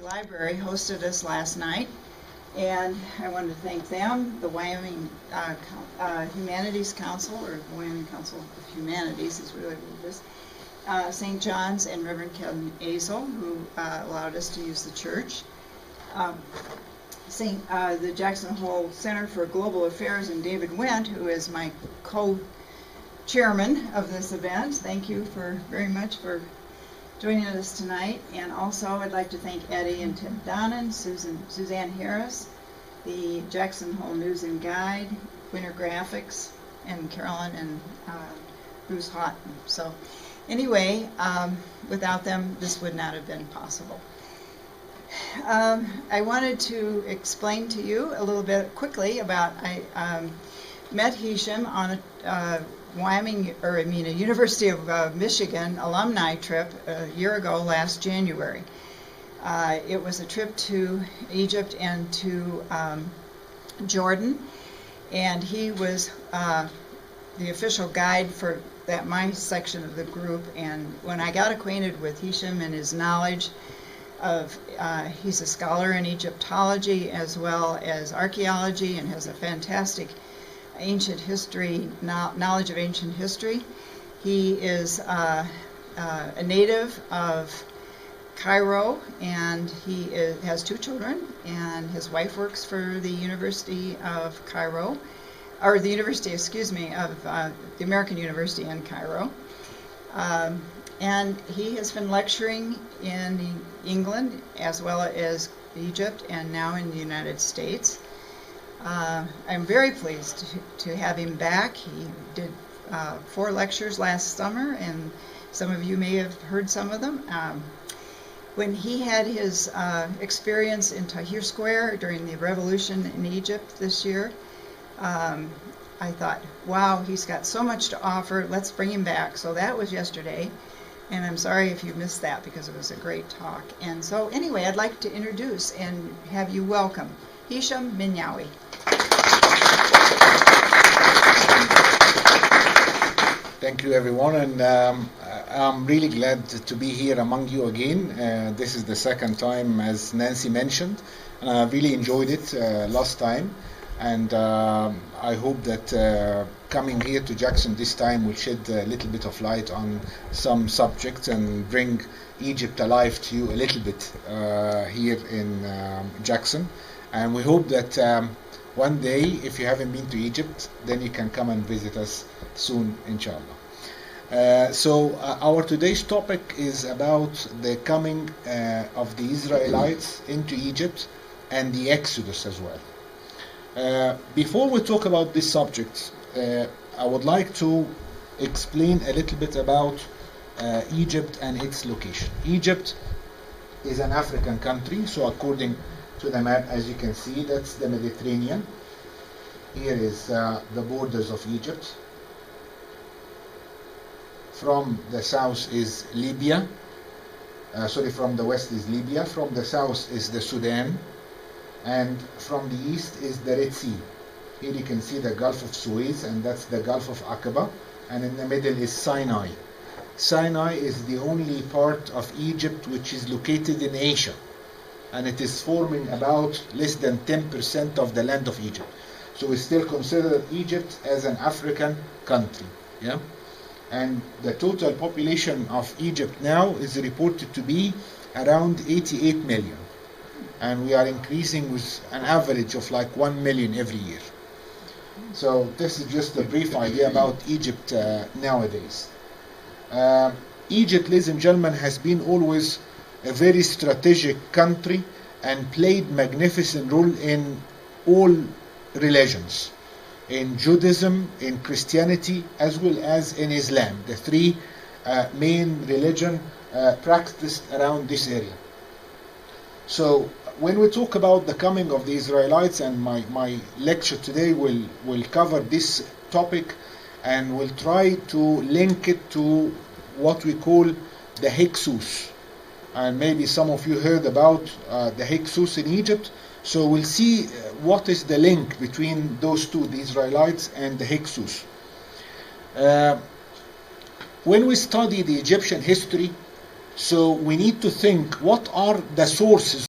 Library hosted us last night, and I wanted to thank them, the Wyoming Humanities Council, or Wyoming Council of Humanities is really what it is, St. John's and Reverend Kevin Azel, who allowed us to use the church. The Jackson Hole Center for Global Affairs and David Wendt, who is my co-chairman of this event. Thank you very much for joining us tonight. And also I'd like to thank Eddie and Tim Donnan, Suzanne Harris, the Jackson Hole News and Guide, Winter Graphics, and Carolyn and Bruce Houghton. So anyway, without them, this would not have been possible. I wanted to explain to you a little bit quickly about, I met Hisham on a University of Michigan alumni trip a year ago last January. It was a trip to Egypt and to Jordan, and he was the official guide for my section of the group. And when I got acquainted with Hisham and his knowledge of, he's a scholar in Egyptology as well as archaeology and has a fantastic ancient history, knowledge of ancient history. He is a native of Cairo, and he has 2 children, and his wife works for the University of Cairo, or the University, excuse me, of the American University in Cairo. And he has been lecturing in England as well as Egypt and now in the United States. I'm very pleased to have him back. He did 4 lectures last summer, and some of you may have heard some of them. When he had his experience in Tahrir Square during the revolution in Egypt this year, I thought, wow, he's got so much to offer. Let's bring him back. So that was yesterday, and I'm sorry if you missed that because it was a great talk. And so anyway, I'd like to introduce and have you welcome Hisham Minyawi. Thank you, everyone, and I'm really glad to be here among you again. This is the second time, as Nancy mentioned, and I really enjoyed it last time, and I hope that coming here to Jackson this time will shed a little bit of light on some subjects and bring Egypt alive to you a little bit here in Jackson. And we hope that one day, if you haven't been to Egypt, then you can come and visit us soon, inshallah. So our today's topic is about the coming of the Israelites into Egypt and the Exodus as well. Before we talk about this subject, I would like to explain a little bit about Egypt and its location. Egypt is an African country, so according to the map, as you can see, that's the Mediterranean. Here is the borders of Egypt. From the south is Libya. From the west is Libya. From the south is the Sudan. And from the east is the Red Sea. Here you can see the Gulf of Suez, and that's the Gulf of Aqaba. And in the middle is Sinai. Sinai is the only part of Egypt which is located in Asia, and it is forming about less than 10% of the land of Egypt. So we still consider Egypt as an African country. Yeah? And the total population of Egypt now is reported to be around 88 million. And we are increasing with an average of like 1 million every year. So this is just a brief idea about Egypt nowadays. Egypt, ladies and gentlemen, has been always a very strategic country and played magnificent role in all religions, in Judaism, in Christianity, as well as in Islam, the 3 main religion practiced around this area. So when we talk about the coming of the Israelites, and my lecture today will cover this topic, and will try to link it to what we call the Hyksos. And maybe some of you heard about the Hyksos in Egypt. So we'll see what is the link between those two, the Israelites and the Hyksos. When we study the Egyptian history, so we need to think, what are the sources